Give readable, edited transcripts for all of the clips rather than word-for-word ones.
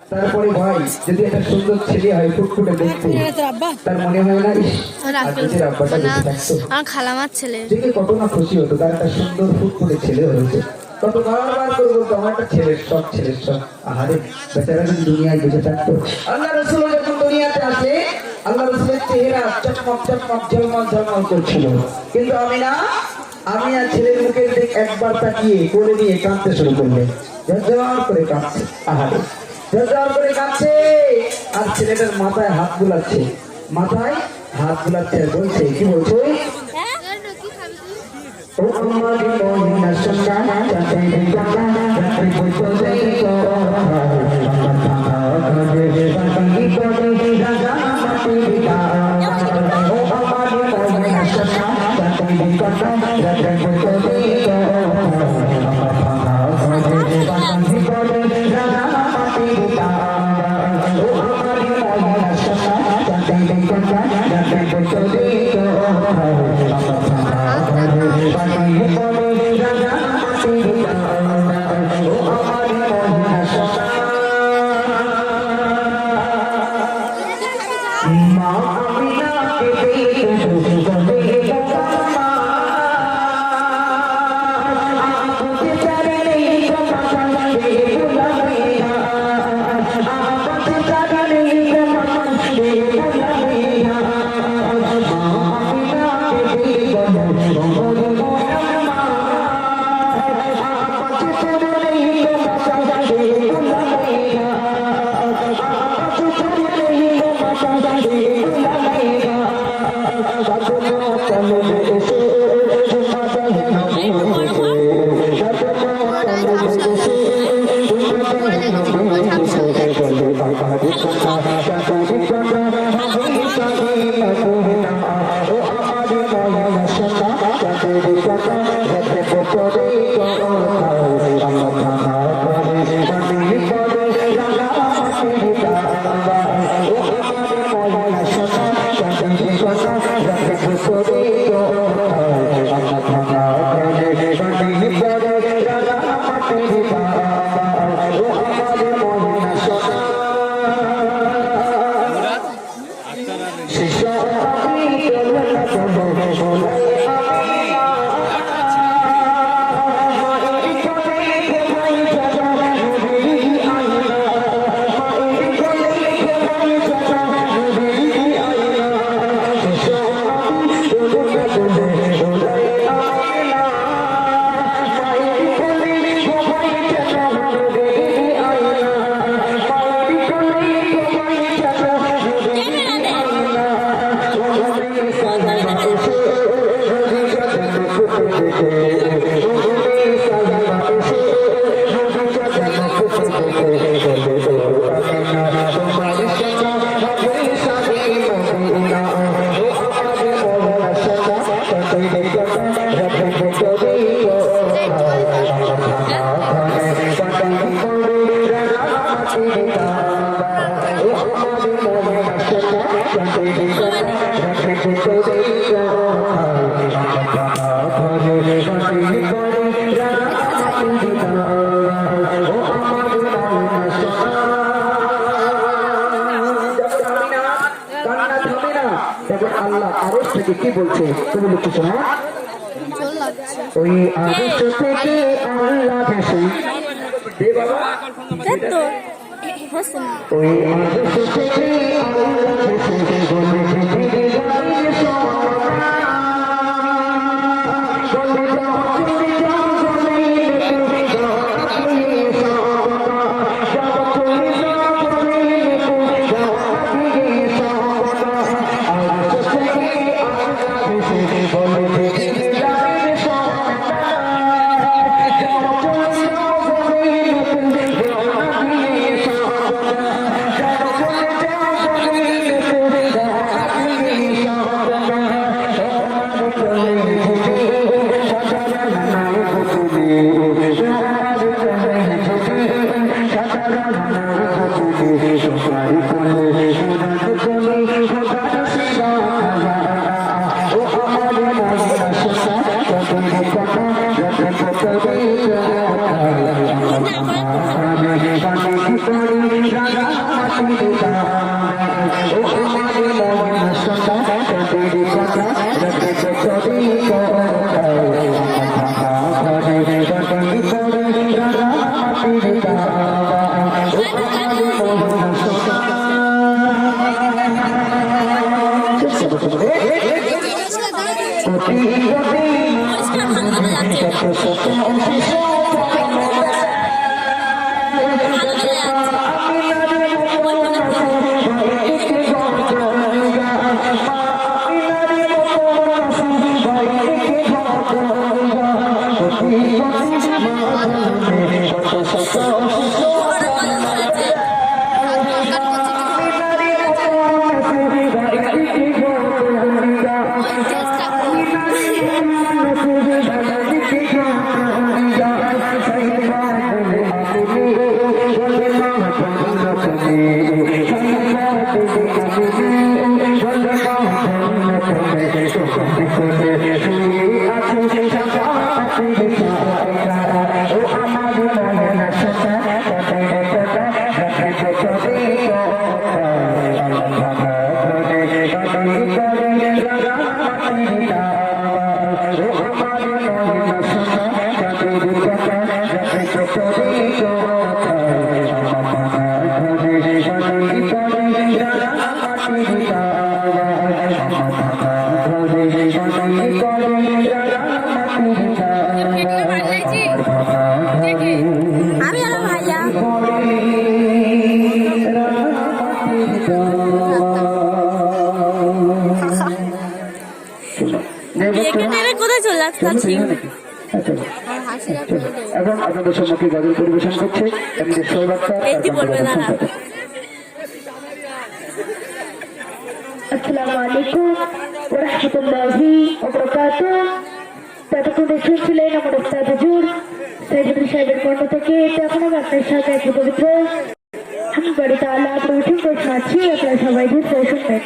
তারপরে ভাই যদি একটা সুন্দর ছেলে হয় ফুটফুটে দেখতে তার মনে হয় না আজকের আব্বাটা বেঁচে থাকতো খালামার ছেলে দেখে কত না খুশি হতো তার একটা সুন্দর ফুটফুটে ছেলে হয়েছে কত বারবার করে বলতো আমার একটা ছেলের সব আহারে বেচারা যদি দুনিয়ায় বেঁচে থাকতো আল্লাহ রসুল যখন দুনিয়াতে আসে আল্লাহ রসুলের চেহারা চকমক চকমক ঝলমল ঝলমল করছিল কিন্তু আমি আর ছেলের মুখের দিক একবার তাকিয়ে কোলে নিয়ে কাঁদতে শুরু করলে ঝরঝর করে কাঁদছে আহারে ঝরঝর করে কাঁদছে আর ছেলেটার মাথায় হাত বুলাচ্ছে আর বলছে কি বলছে ও আমার মহিনা সন্ধ্যা যাতে জানা যাতে বলতে তো আল্লাহ আরশ থেকে কি বলছে তুমি লিখতে শোনো ওই আরশ থেকে আল্লাহ ভেসে দে বাবা ওই আরশ থেকে আল্লাহ ভেসে বলে আমি আর ভাইয়া কোথায় চলে যাচ্ছি এবং আপনাদের সম্মুখে গজল পরিবেশন করছে আসসালামু আলাইকুম ওয়া রাহমাতুল্লাহি ওয়া বারাকাতুহু। ততক্ষণ শুনছিলেন আমার উস্তাদ হুজুর সাইদুল সাহেবের কণ্ঠ থেকে। এখন আমি আপনার সাথে একটি পবিত্র আমি বাড়িতে আল্লাহ প্রভু প্রশ্ন আছি, আপনারা সবাই ধীরে শুনবেন।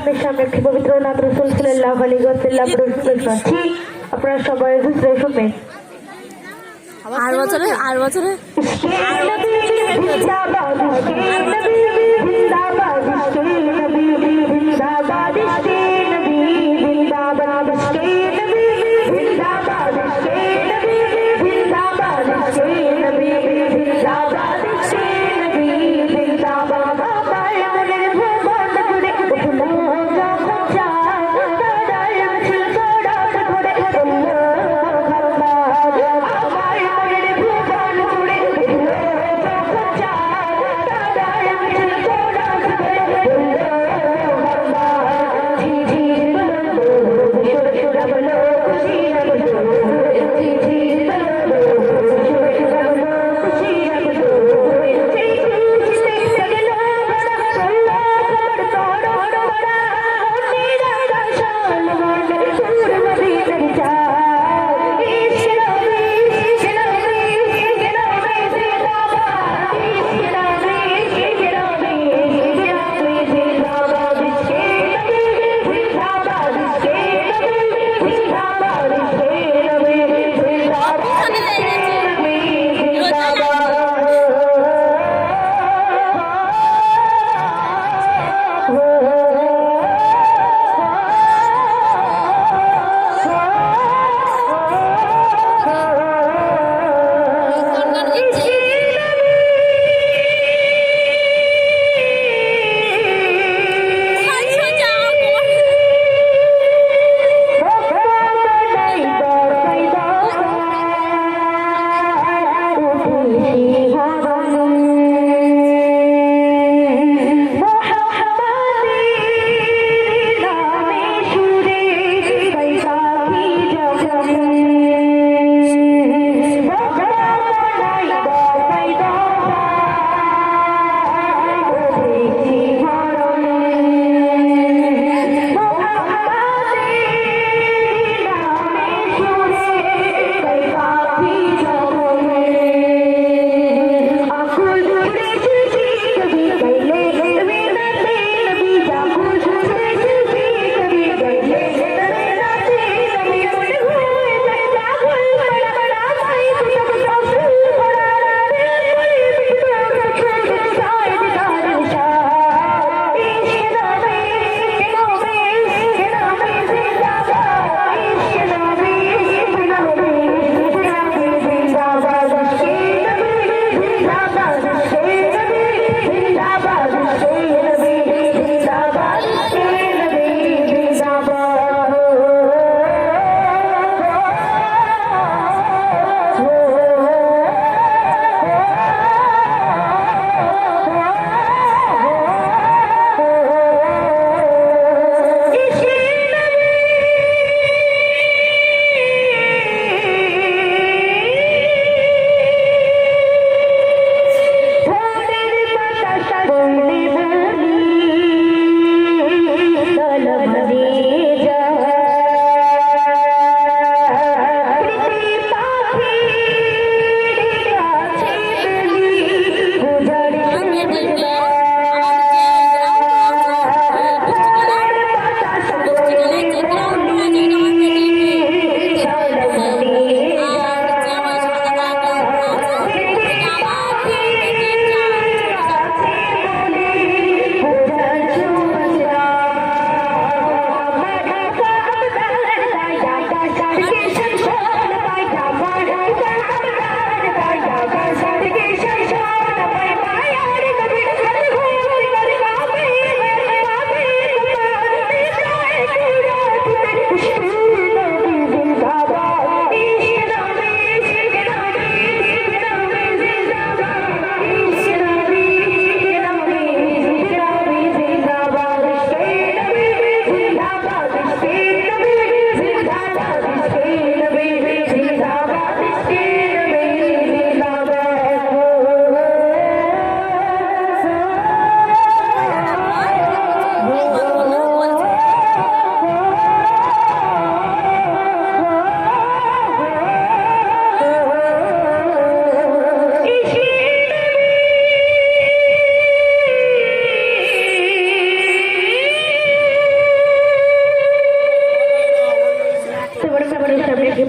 আপনার সামনে একটি পবিত্র নাত রাসূল সাল্লাল্লাহু আলাইহি ওয়াসাল্লাম রসুলের কাছে আপনারা সবাই বুঝতে শুনবেন। আর বছরে জি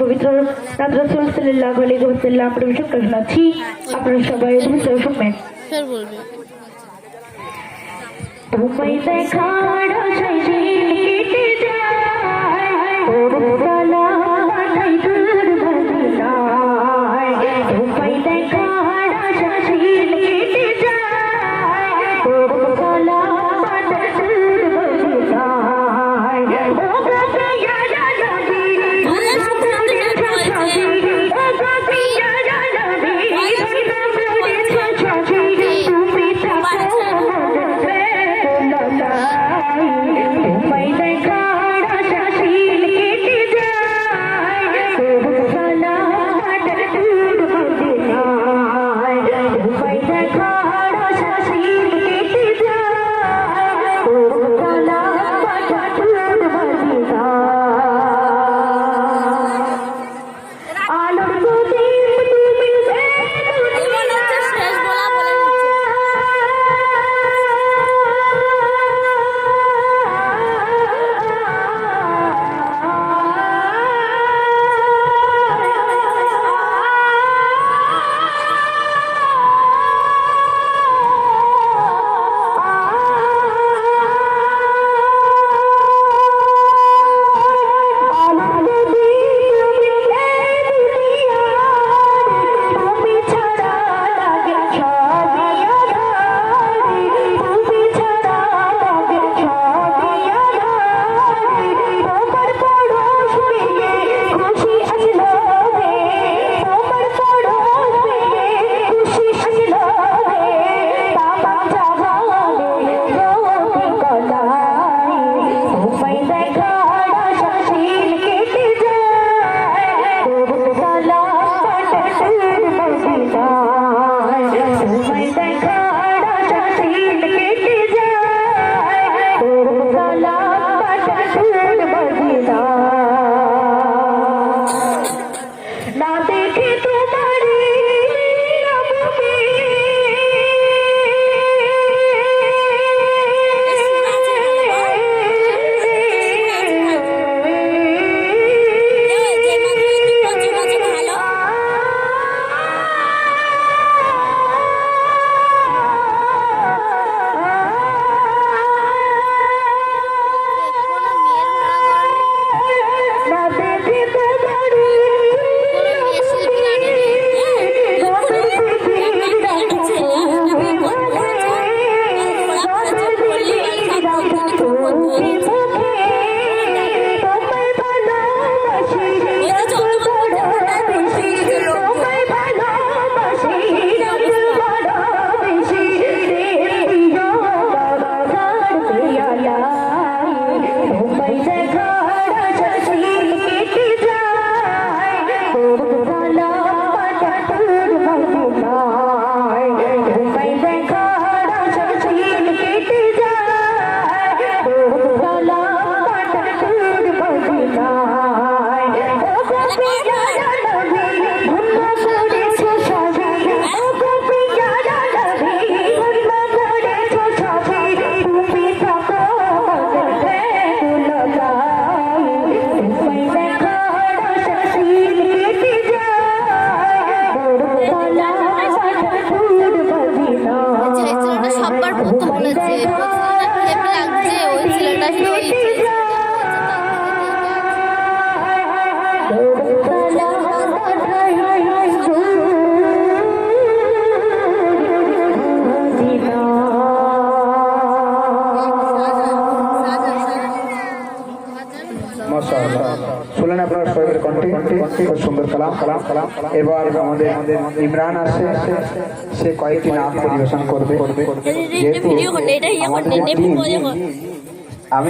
পবিত্র রাত রাসূল সাল্লাল্লাহু আলাইহি ওয়াসাল্লাম পরিবেশন করে শোনাচ্ছি, আপনারা সবাই ধৈর্য শুনবেন। ফের বলবে তোমায় দেখার আশায় দিন কেটে যায়, তোর সালাম পাঠাই দূর মদিনায়। তোমায় দেখার আশায় দিন কেটে যায়, তোর সালাম পাঠাই দূর মদিনায়। ও গো ইয়া নবী, আরে শুনতে বলছে ও গো ইয়া নবী, তুমি থাকো শেষ বলা বলে দিচ্ছে না দেখে তোমারি ভালো মেয়ের ভাড়া করেনি না দেখে তোমারি সববার প্রথম বলেছে হেপি লাগছে ওই ছেলেটা শুনলেন আপনারা শোয়েবের কণ্ঠে খুব সুন্দর কালাম কালাম কালাম। এবার আমাদের ইমরান আসে, সে কয়েকটি নাম পরিবেশন করবে। যেহেতু ভিডিও করলে এটাই এখন আমাদের যে নেপি team, বলে আমি